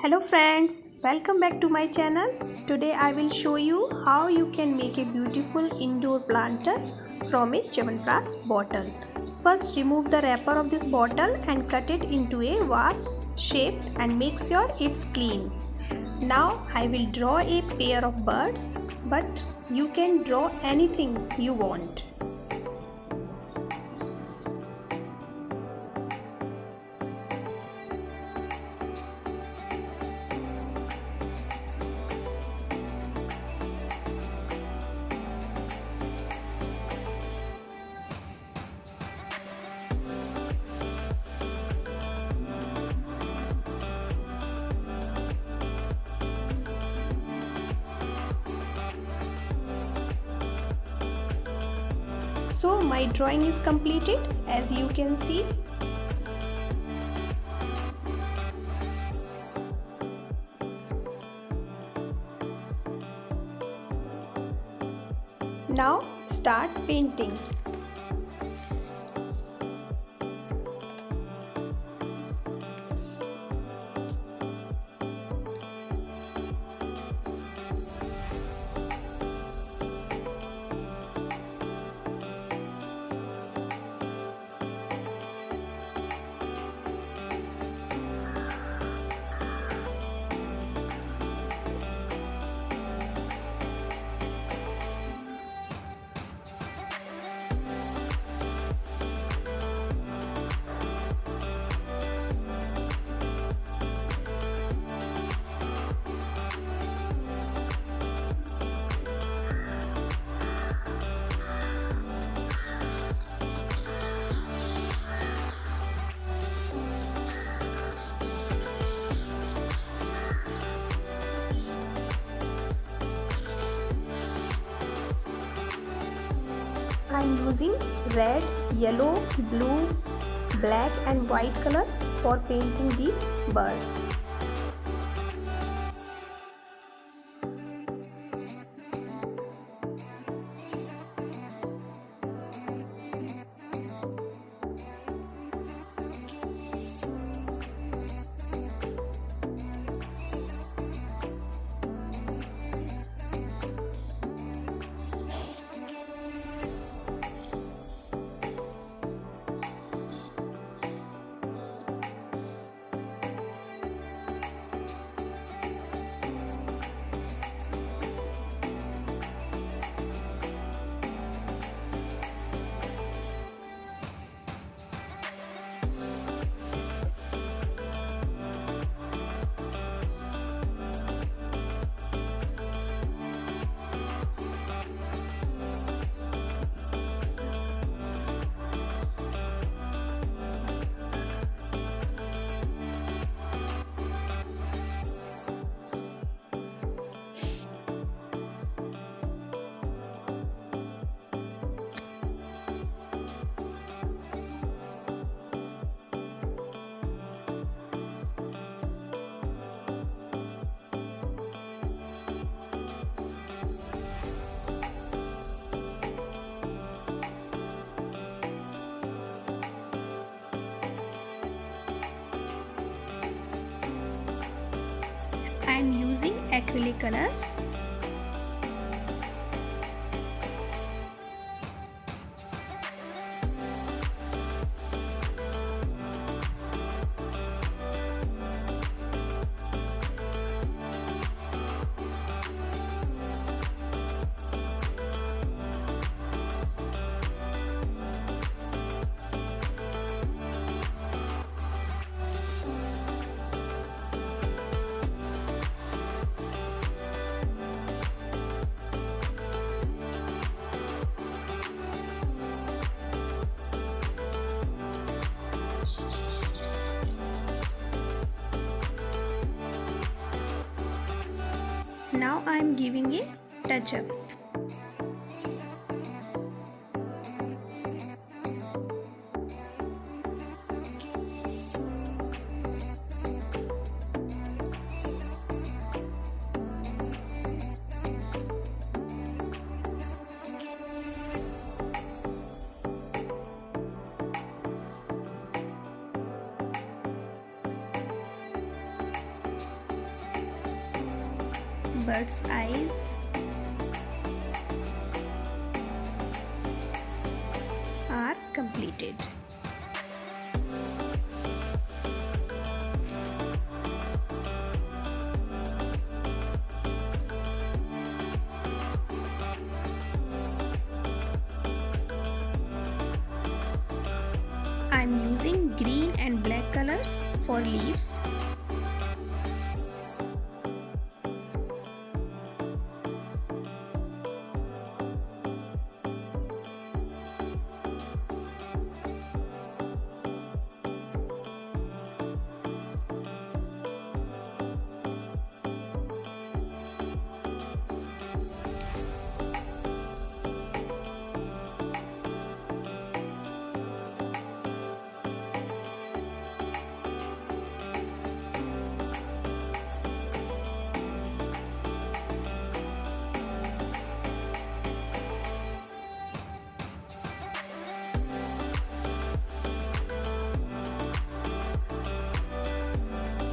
Hello friends, welcome back to my channel. Today I will show you how you can make a beautiful indoor planter from a chyawanprash bottle. First remove the wrapper of this bottle and cut it into a vase shape and make sure it's clean. Now I will draw a pair of birds, but you can draw anything you want. So my drawing is completed, as you can see. Now start painting. I am using red, yellow, blue, black and white color for painting these birds. I am using acrylic colors. Now I am giving a touch up. bird's eyes are completed. I am using green and black colors for leaves.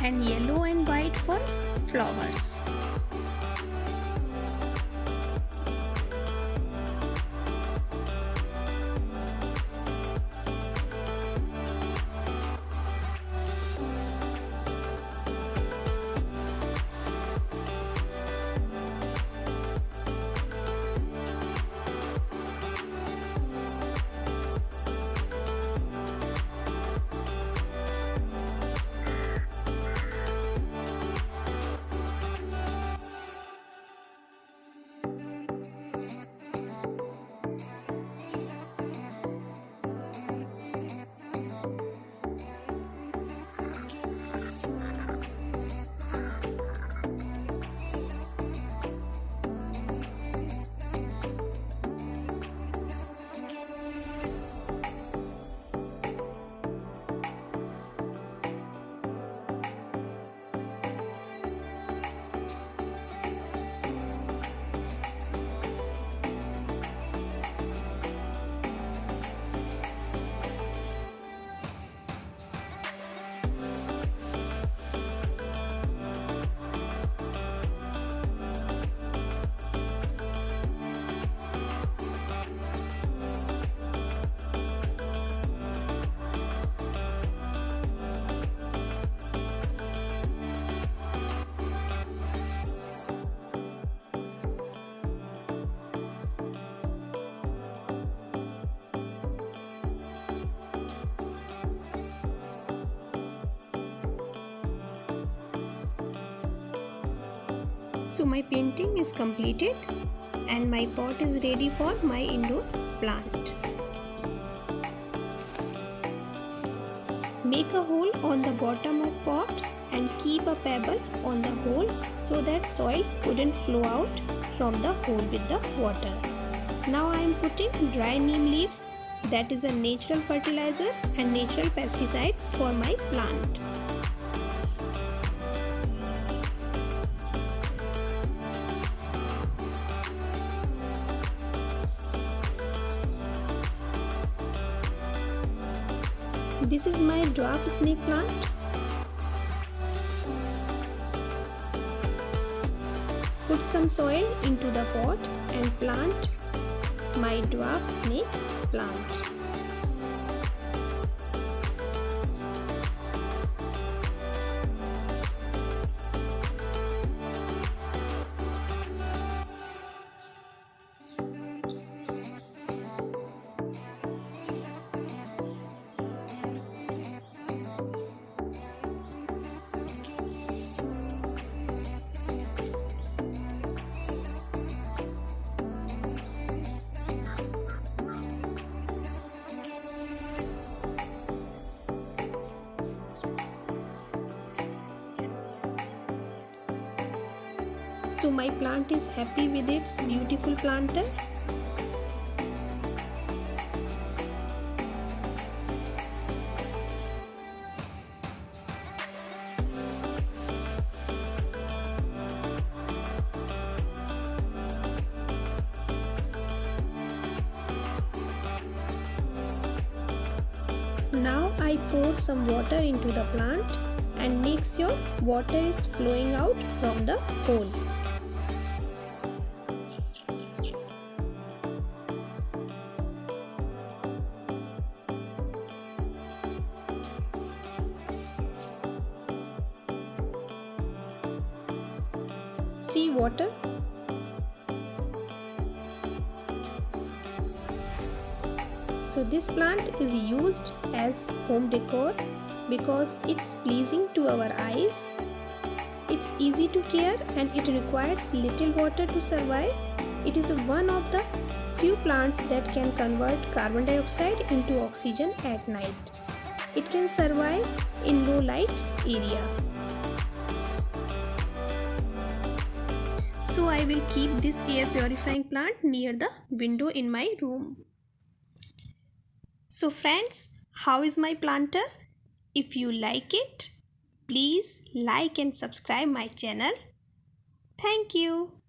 And yellow and white for flowers. So my painting is completed and my pot is ready for my indoor plant. Make a hole on the bottom of pot and keep a pebble on the hole so that soil couldn't flow out from the hole with the water. Now I am putting dry neem leaves, that is a natural fertilizer and natural pesticide for my plant. This is my dwarf snake plant. Put some soil into the pot and plant my dwarf snake plant. So my plant is happy with its beautiful planter. Now I pour some water into the plant and make sure water is flowing out from the hole. see water. So this plant is used as home decor because it's pleasing to our eyes. It's easy to care and it requires little water to survive. It is one of the few plants that can convert carbon dioxide into oxygen at night. It can survive in low light area. So I will keep this air purifying plant near the window in my room. So friends, how is my planter? If you like it, please like and subscribe my channel. Thank you.